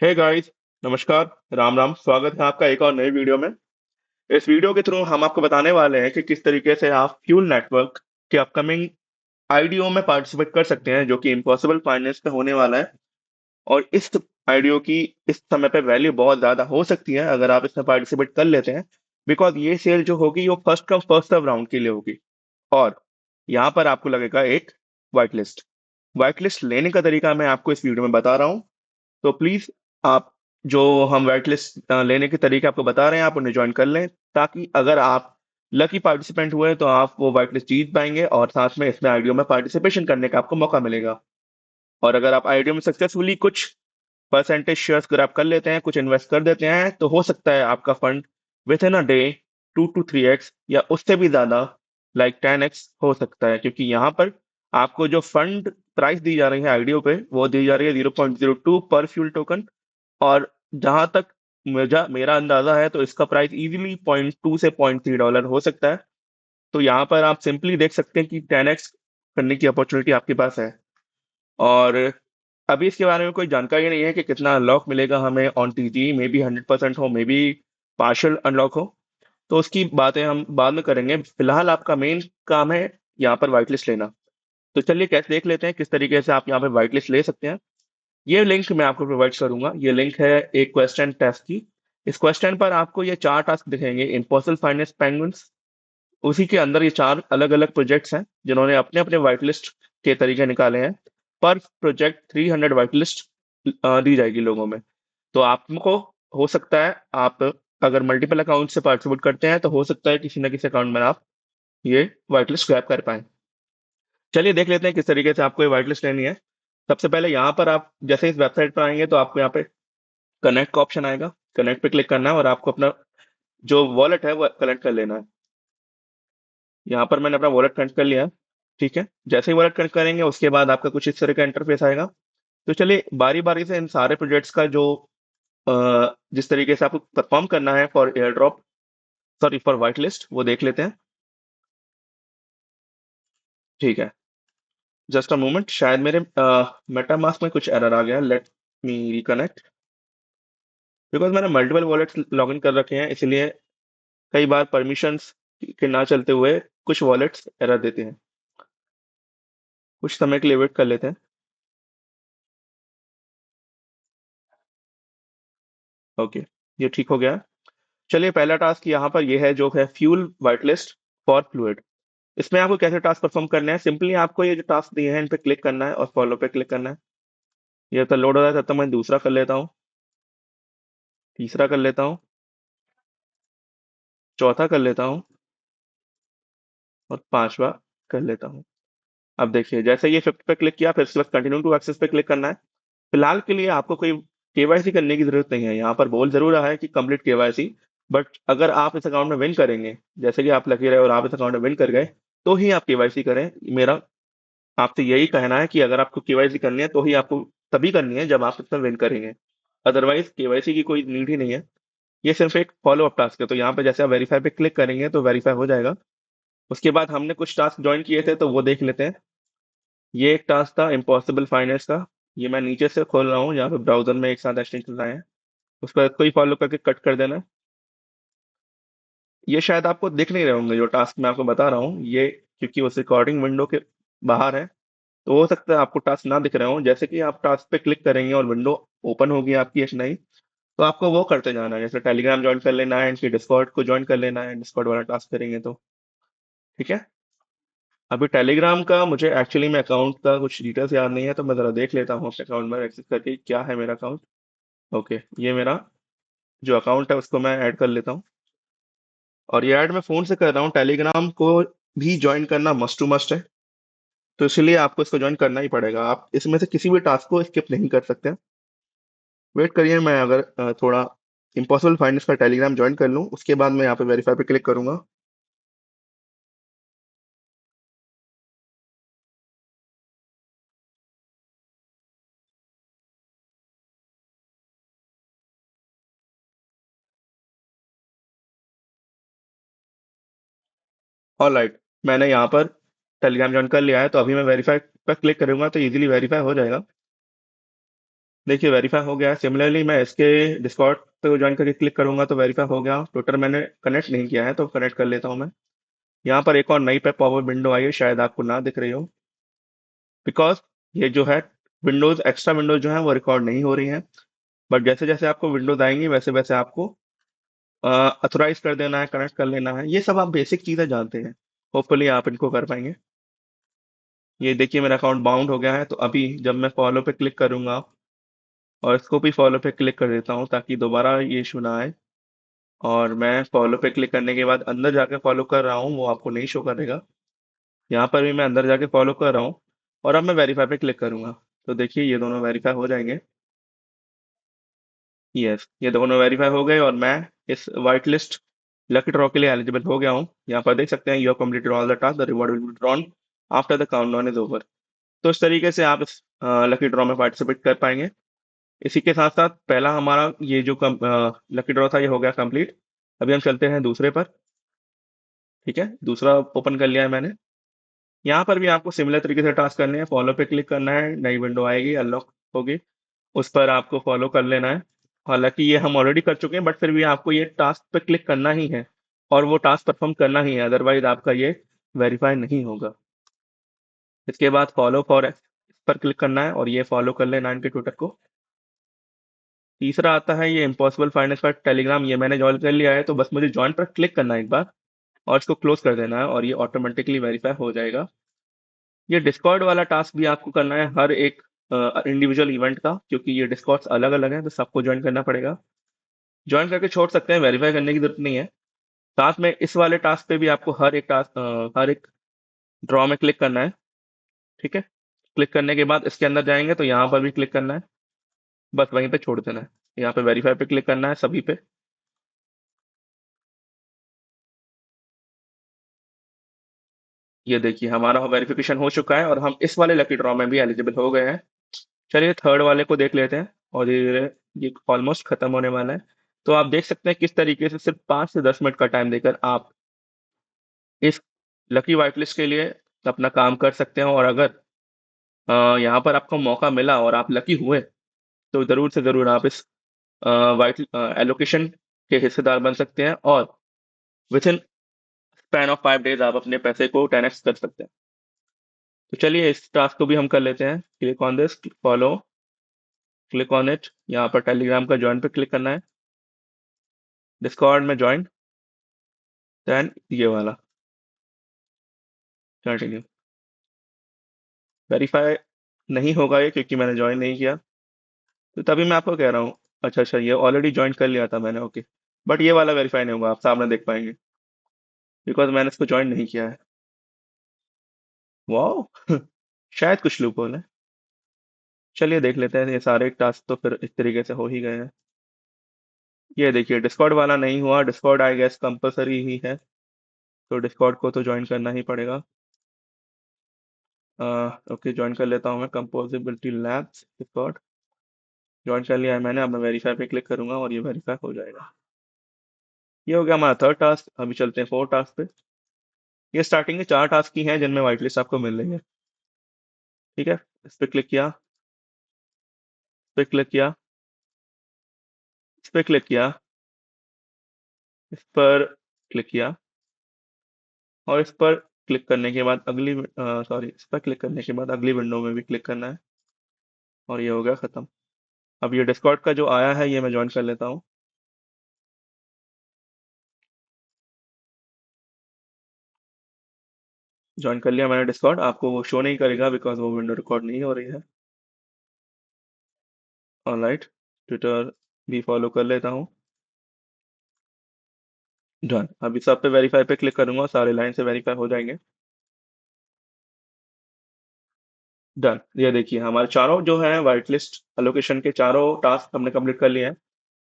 Hey guys, नमस्कार। राम राम, स्वागत है आपका एक और नई वीडियो में। इस वीडियो के थ्रू हम आपको बताने वाले हैं कि किस तरीके से आप फ्यूल नेटवर्क के अपकमिंग आईडीओ में पार्टिसिपेट कर सकते हैं, जो कि इम्पॉसिबल फाइनेंस पे होने वाला है। और इस आईडीओ की इस समय पे वैल्यू बहुत ज्यादा हो सकती है अगर आप इसमें पार्टिसिपेट कर लेते हैं। बिकॉज ये सेल जो होगी वो first come first serve round के लिए होगी। और यहाँ पर आपको लगेगा एक वाइट लिस्ट। वाइट लिस्ट लेने का तरीका मैं आपको इस वीडियो में बता रहा हूँ। तो प्लीज आप जो हम वेट लिस्ट लेने के तरीके आपको बता रहे हैं, आप उन्हें ज्वाइन कर लें, ताकि अगर आप लकी पार्टिसिपेंट हुए तो आप वो वेट लिस्ट जीत पाएंगे और साथ में इसमें आईडीओ में पार्टिसिपेशन करने का आपको मौका मिलेगा। और अगर आप आईडीओ में सक्सेसफुली कुछ परसेंटेज शेयर्स ग्रैब कर लेते हैं, कुछ इन्वेस्ट कर देते हैं, तो हो सकता है आपका fund with in a day 2 to 3x या उससे भी ज्यादा, लाइक 10x हो सकता है। क्योंकि यहाँ पर आपको जो फंड प्राइस दी जा रही है आईडीओ पे, वो दी जा रही है 0.02 पर फ्यूल टोकन। और जहां तक मेरा मेरा अंदाजा है तो इसका प्राइस इजीली 0.2 से $0.3 हो सकता है। तो यहाँ पर आप सिंपली देख सकते हैं कि 10x करने की अपॉर्चुनिटी आपके पास है। और अभी इसके बारे में कोई जानकारी नहीं है कि कितना अनलॉक मिलेगा हमें ऑन टीजी, मे बी 100% हो, मे बी पार्शियल अनलॉक हो। तो उसकी बातें हम बाद में करेंगे। फिलहाल आपका मेन काम है यहाँ पर व्हाइट लिस्ट लेना। तो चलिए कैसे देख लेते हैं किस तरीके से आप यहाँ पर व्हाइट लिस्ट ले सकते हैं। ये लिंक मैं आपको प्रोवाइड करूंगा। ये लिंक है एक क्वेश्चन टेस्ट की। इस क्वेश्चन पर आपको ये चार टास्क दिखेंगे, इम्पॉसिबल फाइनेंस पेंगुइन्स। उसी के अंदर ये चार अलग अलग प्रोजेक्ट्स हैं जिन्होंने अपने अपने व्हाइट लिस्ट के तरीके निकाले हैं। पर प्रोजेक्ट 300 व्हाइट लिस्ट दी जाएगी लोगों में। तो आपको हो सकता है, आप अगर मल्टीपल अकाउंट से पार्टिसिपेट करते हैं तो हो सकता है किसी ना किसी अकाउंट में आप ये व्हाइट लिस्ट ग्रैब कर पाएं। चलिए देख लेते हैं किस तरीके से आपको ये व्हाइट लिस्ट लेनी है। सबसे पहले यहाँ पर आप जैसे इस वेबसाइट पर आएंगे तो आपको यहाँ पे कनेक्ट का ऑप्शन आएगा। कनेक्ट पे क्लिक करना है और आपको अपना जो वॉलेट है वो कनेक्ट कर लेना है। यहाँ पर मैंने अपना वॉलेट कनेक्ट कर लिया है। ठीक है, जैसे ही वॉलेट कनेक्ट करेंगे उसके बाद आपका कुछ इस तरह का इंटरफेस आएगा। तो चलिए बारी बारी से इन सारे प्रोजेक्ट्स का जो जिस तरीके से आपको परफॉर्म करना है for air drop, sorry for white list, वो देख लेते हैं। ठीक है, जस्ट अ मोमेंट, शायद मेरे मेटामास्क में कुछ एरर आ गया। Let me reconnect. बिकॉज मैंने मल्टीपल वॉलेट्स लॉगिन कर रखे हैं, इसलिए कई बार परमिशंस के ना चलते हुए कुछ वॉलेट्स एरर देते हैं। कुछ समय के लिए वेट कर लेते हैं। ओके, ये ठीक हो गया। चलिए पहला टास्क यहाँ पर ये है जो है fuel white list for fluid. इसमें आपको कैसे टास्क परफॉर्म करना है, सिंपली आपको ये जो टास्क दिए हैं इन पे क्लिक करना है और फॉलो पे क्लिक करना है। ये तो लोड हो रहा है, तब तक मैं दूसरा कर लेता हूँ, तीसरा कर लेता हूँ, चौथा कर लेता हूँ और पांचवा कर लेता हूँ। अब देखिए जैसे ये फिफ्थ पे क्लिक किया, फिर उसके बाद कंटिन्यू टू एक्सेस पे क्लिक करना है। फिलहाल के लिए आपको कोई केवाईसी करने की जरूरत नहीं है। यहाँ पर बोल जरूर रहा है कि कंप्लीट केवाईसी, बट अगर आप इस अकाउंट में विन करेंगे, जैसे कि आप लकी रहे और आप इस अकाउंट में विन कर गए, तो ही आप केवाईसी करें। मेरा आपसे यही कहना है कि अगर आपको केवाईसी करनी है तो ही आपको तभी करनी है जब आप इसमें विन करेंगे। अदरवाइज केवाईसी की कोई नीड ही नहीं है। ये सिर्फ एक फॉलो अप टास्क है। तो यहाँ पे जैसे आप वेरीफाई पे क्लिक करेंगे तो वेरीफाई हो जाएगा। उसके बाद हमने कुछ टास्क ज्वाइन किए थे तो वो देख लेते हैं। ये एक टास्क था इम्पॉसिबल फाइनेंस का। ये मैं नीचे से खोल रहा हूँ, यहाँ पे ब्राउजर में एक साथ एक्सटेंशन आए हैं। उस पर कोई फॉलो करके कट कर देना। ये शायद आपको दिख नहीं रहे होंगे जो टास्क मैं आपको बता रहा हूँ ये, क्योंकि उस रिकॉर्डिंग विंडो के बाहर है। तो हो सकता है आपको टास्क ना दिख रहे हो। जैसे कि आप टास्क पे क्लिक करेंगे और विंडो ओपन होगी आपकी एक नई, तो आपको वो करते जाना है। जैसे टेलीग्राम ज्वाइन कर लेना है, फिर डिस्कॉर्ड को ज्वाइन कर लेना है, डिस्कॉर्ड वाला टास्क करेंगे तो। ठीक है, अभी टेलीग्राम का मुझे एक्चुअली में अकाउंट का कुछ डिटेल्स याद नहीं है, तो मैं जरा देख लेता हूँ अपने अकाउंट में एक्सेस करके क्या है मेरा अकाउंट। ओके, ये मेरा जो अकाउंट है उसको मैं ऐड कर लेता हूँ। और ये ऐड मैं फोन से कर रहा हूँ। टेलीग्राम को भी ज्वाइन करना मस्ट टू मस्ट है, तो इसलिए आपको इसको ज्वाइन करना ही पड़ेगा। आप इसमें से किसी भी टास्क को स्किप नहीं कर सकते। वेट करिए, मैं अगर थोड़ा इम्पॉसिबल फाइनेंस का टेलीग्राम ज्वाइन कर लूँ उसके बाद मैं यहाँ पे वेरीफाई पे क्लिक करूंगा। ऑलराइट, मैंने यहाँ पर टेलीग्राम ज्वाइन कर लिया है, तो अभी मैं वेरीफाई पर क्लिक करूंगा तो इजीली वेरीफाई हो जाएगा। देखिए वेरीफाई हो गया है। सिमिलरली मैं इसके डिस्कॉर्ड पे ज्वाइन करके क्लिक करूंगा तो वेरीफाई हो गया। ट्विटर मैंने कनेक्ट नहीं किया है तो कनेक्ट कर लेता हूँ मैं। यहाँ पर एक और नई पे पॉपअप विंडो आई है, शायद आपको ना दिख रही हो, बिकॉज ये जो है विंडोज, एक्स्ट्रा विंडोज जो है वो रिकॉर्ड नहीं हो रही हैं। बट जैसे जैसे आपको विंडोज आएंगी वैसे वैसे आपको अथोराइज कर देना है, कनेक्ट कर लेना है। ये सब आप बेसिक चीजें जानते हैं, होपफुली आप इनको कर पाएंगे। ये देखिए मेरा अकाउंट बाउंड हो गया है, तो अभी जब मैं फॉलो पे क्लिक करूंगा और इसको भी फॉलो पे क्लिक कर देता हूँ ताकि दोबारा ये इशू ना आए। और मैं फॉलो पे क्लिक करने के बाद अंदर जाके फॉलो कर रहा हूँ, वो आपको नहीं शो करेगा। यहाँ पर भी मैं अंदर जाके फॉलो कर रहा हूँ और अब मैं वेरीफाई पे क्लिक करूंगा तो देखिए ये दोनों वेरीफाई हो जाएंगे। यस, ये दोनों वेरीफाई हो गए और मैं इस वाइट लिस्ट लकी ड्रॉ के लिए एलिजिबल हो गया हूँ। यहाँ पर देख सकते हैं you have completed all the task, the reward will be drawn after the countdown is over. तो इस तरीके से आप इस लकी ड्रॉ में पार्टिसिपेट कर पाएंगे। इसी के साथ साथ पहला हमारा ये जो लकी ड्रॉ था ये हो गया कंप्लीट। अभी हम चलते हैं दूसरे पर। ठीक है, दूसरा ओपन कर लिया है मैंने। यहाँ पर भी आपको सिमिलर तरीके से टास्क करने हैं। फॉलो पे क्लिक करना है, नई विंडो आएगी, अनलॉक होगी, उस पर आपको फॉलो कर लेना है। हालांकि ये हम ऑलरेडी कर चुके हैं बट फिर भी आपको ये टास्क पे क्लिक करना ही है और वो टास्क परफॉर्म करना ही है, अदरवाइज आपका ये वेरीफाई नहीं होगा। इसके बाद फॉलो फॉर इस पर क्लिक करना है और ये फॉलो कर लेना है इनके ट्विटर को। तीसरा आता है ये इम्पॉसिबल फाइनेंस पर टेलीग्राम, ये मैंने ज्वाइन कर लिया है तो बस मुझे ज्वाइन पर क्लिक करना है एक बार और इसको क्लोज कर देना है और ये ऑटोमेटिकली वेरीफाई हो जाएगा। ये डिस्कॉर्ड वाला टास्क भी आपको करना है हर एक इंडिविजुअल इवेंट का, क्योंकि ये डिस्कॉर्ड्स अलग अलग हैं तो सबको ज्वाइन करना पड़ेगा। ज्वाइन करके छोड़ सकते हैं, वेरीफाई करने की जरूरत नहीं है। साथ में इस वाले टास्क पे भी आपको हर एक ड्रॉ में क्लिक करना है। ठीक है, क्लिक करने के बाद इसके अंदर जाएंगे तो यहाँ पर भी क्लिक करना है, बस वहीं पे छोड़ देना है। यहाँ पे वेरीफाई पे क्लिक करना है सभी पे। ये देखिए हमारा वेरिफिकेशन हो चुका है और हम इस वाले लकी ड्रॉ में भी एलिजिबल हो गए हैं। चलिए थर्ड वाले को देख लेते हैं और ये ऑलमोस्ट खत्म होने वाला है। तो आप देख सकते हैं किस तरीके से सिर्फ 5 से 10 मिनट का टाइम देकर आप इस लकी व्हाइट लिस्ट के लिए अपना काम कर सकते हैं। और अगर यहाँ पर आपको मौका मिला और आप लकी हुए तो ज़रूर से ज़रूर आप इस व्हाइट एलोकेशन के हिस्सेदार बन सकते हैं और with in span of 5 days आप अपने पैसे को 10x कर सकते हैं। तो चलिए इस टास्क को भी हम कर लेते हैं। Click on this, follow, click on it. यहाँ पर टेलीग्राम का ज्वाइन पे क्लिक करना है, डिस्कॉर्ड में ज्वाइन, देन ये वाला कंटिन्यू। वेरीफाई नहीं होगा ये क्योंकि मैंने ज्वाइन नहीं किया, तो तभी मैं आपको कह रहा हूँ। अच्छा अच्छा, ये ऑलरेडी ज्वाइन कर लिया था मैंने, ओके। बट ये वाला वेरीफाई नहीं होगा, आप सामने देख पाएंगे बिकॉज मैंने इसको ज्वाइन नहीं किया है। वाह शायद कुछ लूपहोल है। चलिए देख लेते हैं, ये सारे टास्क तो फिर इस तरीके से हो ही गए हैं। ये देखिए डिस्कॉर्ड वाला नहीं हुआ, डिस्कॉर्ड आई गेस कंपलसरी ही है तो डिस्कॉर्ड को तो ज्वाइन करना ही पड़ेगा। ओके, ज्वाइन कर लेता हूँ मैं कंपोजिबिलिटी लैब्स डिस्कॉर्ड। ज्वाइन कर लिया है मैंने, अब मैं वेरीफाई पे क्लिक करूंगा और ये वेरीफाई हो जाएगा। ये हो गया हमारा थर्ड टास्क। अभी चलते हैं फोर्थ टास्क पे। ये स्टार्टिंग के 4 टास्क की हैं जिनमें व्हाइट लिस्ट आपको मिल रही है। ठीक है, इस पे क्लिक किया, इस पे क्लिक किया, इस पे क्लिक किया, इस पर क्लिक किया और इस पर क्लिक करने के बाद इस पर क्लिक करने के बाद अगली विंडो में भी क्लिक करना है और ये हो गया खत्म। अब ये डिस्कॉर्ड का जो आया है ये मैं ज्वाइन कर लेता हूँ। ज्वाइन कर लिया मैंने डिस्कॉर्ड, आपको वो शो नहीं करेगा बिकॉज वो विंडो रिकॉर्ड नहीं हो रही है। ऑलराइट, ट्विटर भी फॉलो कर लेता हूँ। डन, अभी सब पे वेरीफाई पे क्लिक करूंगा, सारे लाइन से वेरीफाई हो जाएंगे। डन, ये देखिए हमारे चारों जो है व्हाइट लिस्ट एलोकेशन के चारों टास्क हमने कंप्लीट कर लिए हैं।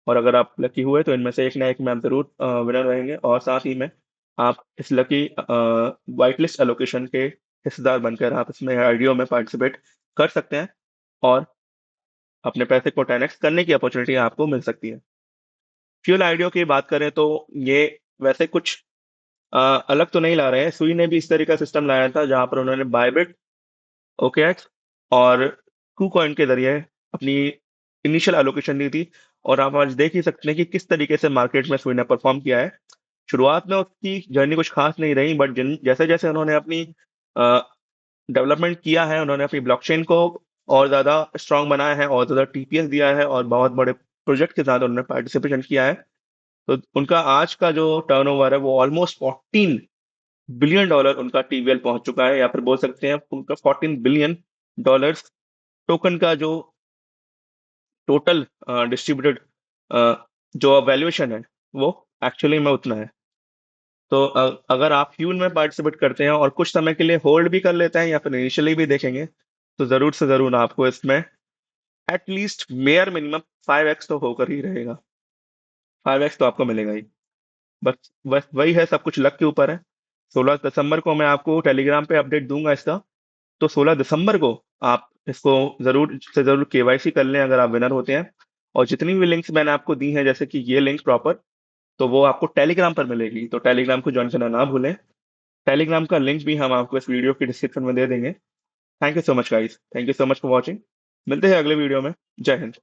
और अगर आप लकी हुए तो इनमें से एक ना एक में आप जरूर विनर रहेंगे और साथ ही में आप इस लकी व्हाइट लिस्ट एलोकेशन के हिस्सेदार बनकर आप इसमें आईडीओ में पार्टिसिपेट कर सकते हैं और अपने पैसे को 10x करने की अपॉर्चुनिटी आपको मिल सकती है। फ्यूल आईडीओ की बात करें तो ये वैसे कुछ अलग तो नहीं ला रहे हैं। सुई ने भी इस तरह का सिस्टम लाया था जहां पर उन्होंने बायबिट, ओकेएक्स और KuCoin के जरिए अपनी इनिशियल एलोकेशन दी थी और आप आज देख ही सकते हैं कि किस तरीके से मार्केट में सुई ने परफॉर्म किया है। शुरुआत में उसकी जर्नी कुछ खास नहीं रही, बट जैसे जैसे उन्होंने अपनी डेवलपमेंट किया है, उन्होंने अपनी ब्लॉकचेन को और ज्यादा स्ट्रांग बनाया है और ज्यादा टीपीएस दिया है और बहुत बड़े प्रोजेक्ट के साथ उन्होंने पार्टिसिपेशन किया है। तो उनका आज का जो टर्नओवर है वो ऑलमोस्ट $14 बिलियन उनका टीवीएल पहुंच चुका है, या फिर बोल सकते हैं उनका $14 बिलियन टोकन का जो टोटल डिस्ट्रीब्यूटेड जो वैल्यूएशन है वो एक्चुअली में उतना है। तो अगर आप फ्यूल में पार्टिसिपेट करते हैं और कुछ समय के लिए होल्ड भी कर लेते हैं या फिर इनिशियली भी देखेंगे, तो जरूर से जरूर आपको इसमें एटलीस्ट मेयर मिनिमम 5x तो होकर ही रहेगा। 5x तो आपको मिलेगा ही। बस बस वही है, सब कुछ लक के ऊपर है। 16 दिसंबर को मैं आपको टेलीग्राम पे अपडेट दूंगा इसका। तो 16 दिसंबर को आप इसको जरूर से जरूर केवाईसी कर लें अगर आप विनर होते हैं। और जितनी भी लिंक्स मैंने आपको दी हैं, जैसे कि ये लिंक प्रॉपर, तो वो आपको टेलीग्राम पर मिलेगी, तो टेलीग्राम को ज्वाइन करना ना भूलें। टेलीग्राम का लिंक भी हम आपको इस वीडियो की डिस्क्रिप्शन में दे देंगे। Thank you so much guys, thank you so much for watching. मिलते हैं अगले वीडियो में। जय हिंद।